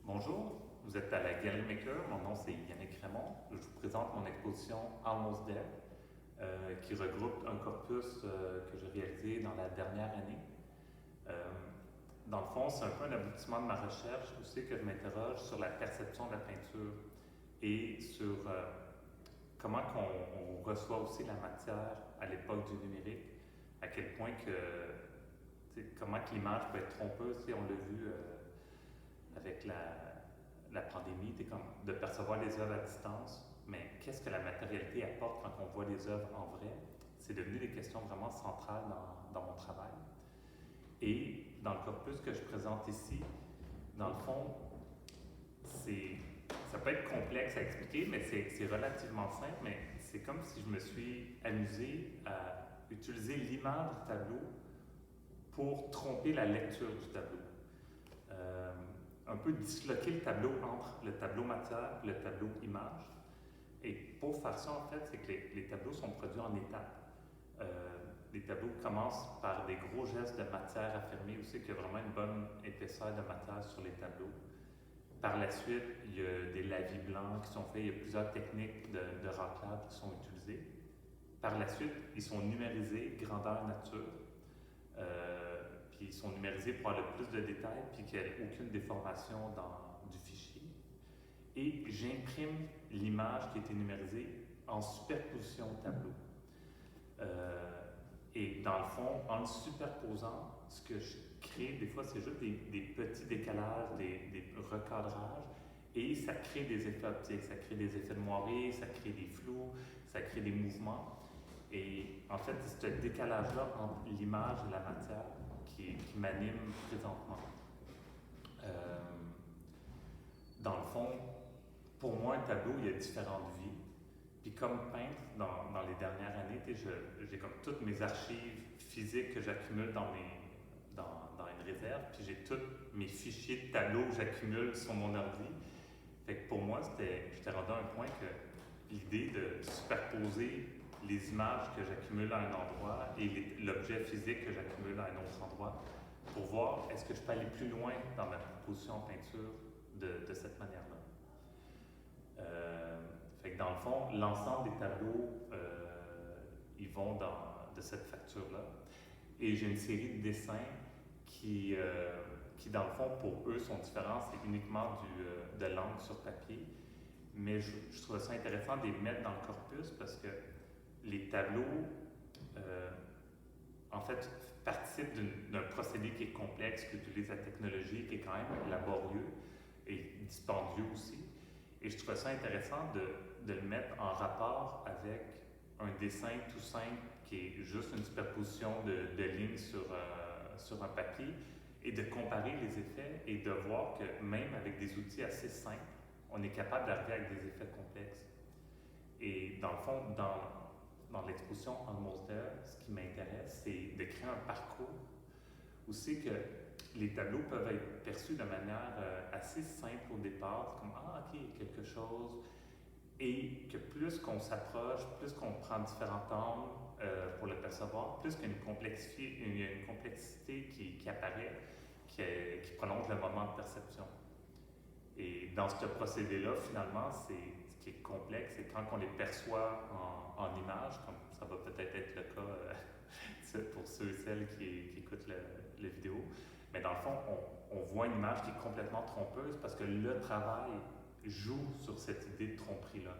Bonjour, vous êtes à la Galerie Maker, mon nom c'est Yannick Raymond. Je vous présente mon exposition Almost There, qui regroupe un corpus que j'ai réalisé dans la dernière année. Euh, dans le fond, c'est un peu un aboutissement de ma recherche aussi que je m'interroge sur la perception de la peinture et sur comment on reçoit aussi la matière à l'époque du numérique, à quel point comment que l'image peut être trompeuse, on l'a vu avec la pandémie, comme de percevoir les œuvres à distance, mais qu'est-ce que la matérialité apporte quand on voit les œuvres en vrai? C'est devenu des questions vraiment centrales dans mon travail. Et dans le corpus que je présente ici, dans le fond, ça peut être complexe à expliquer, mais c'est relativement simple, mais c'est comme si je me suis amusé à utiliser l'image du tableau pour tromper la lecture du tableau. Un peu disloquer le tableau entre le tableau matière et le tableau image. Et pour faire ça, en fait, c'est que les tableaux sont produits en étapes. Les tableaux commencent par des gros gestes de matière affirmée. Vous savez qu'il y a vraiment une bonne épaisseur de matière sur les tableaux. Par la suite, il y a des lavis blancs qui sont faits. Il y a plusieurs techniques de raclage qui sont utilisées. Par la suite, ils sont numérisés grandeur nature. Puis ils sont numérisés pour avoir le plus de détails, puis qu'il n'y ait aucune déformation du fichier. Et j'imprime l'image qui a été numérisée en superposition au tableau. Et dans le fond, en le superposant, ce que je crée, des fois, c'est juste des petits décalages, des recadrages, et ça crée des effets optiques, ça crée des effets de moiré, ça crée des flous, ça crée des mouvements. Et en fait, c'est ce décalage-là entre l'image et la matière qui m'anime présentement. Dans le fond, pour moi, un tableau, il y a différentes vies. Puis comme peintre, dans les dernières années, j'ai comme toutes mes archives physiques que j'accumule dans une réserve, puis j'ai tous mes fichiers de tableaux que j'accumule sur mon ordi. Fait que pour moi, j'étais rendu à un point que l'idée de superposer les images que j'accumule à un endroit et l'objet physique que j'accumule à un autre endroit pour voir est-ce que je peux aller plus loin dans ma proposition en peinture de cette manière-là. Fait que dans le fond, l'ensemble des tableaux, ils vont de cette facture-là. Et j'ai une série de dessins qui, dans le fond, pour eux, sont différents. C'est uniquement de l'encre sur papier. Mais je trouve ça intéressant de les mettre dans le corpus parce que les tableaux, en fait, participent d'un procédé qui est complexe, qui utilise la technologie, qui est quand même laborieux et dispendieux aussi. Et je trouve ça intéressant de le mettre en rapport avec un dessin tout simple qui est juste une superposition de lignes sur un papier et de comparer les effets et de voir que même avec des outils assez simples, on est capable d'arriver avec des effets complexes. Et dans le fond, dans l'exposition Almost There, ce qui m'intéresse, c'est de créer un parcours où c'est que les tableaux peuvent être perçus de manière assez simple au départ, comme ah ok, quelque chose, et que plus qu'on s'approche, plus qu'on prend différents angles pour le percevoir, plus qu'il y a une complexité qui apparaît, qui prolonge le moment de perception. Et dans ce procédé-là, finalement, ce qui est complexe, c'est quand on les perçoit en images, comme ça va peut-être être le cas pour ceux et celles qui écoutent la vidéo. Mais dans le fond, on voit une image qui est complètement trompeuse parce que le travail joue sur cette idée de tromperie-là.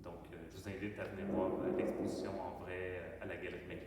Donc, je vous invite à venir voir l'exposition en vrai à la Galerie Maker.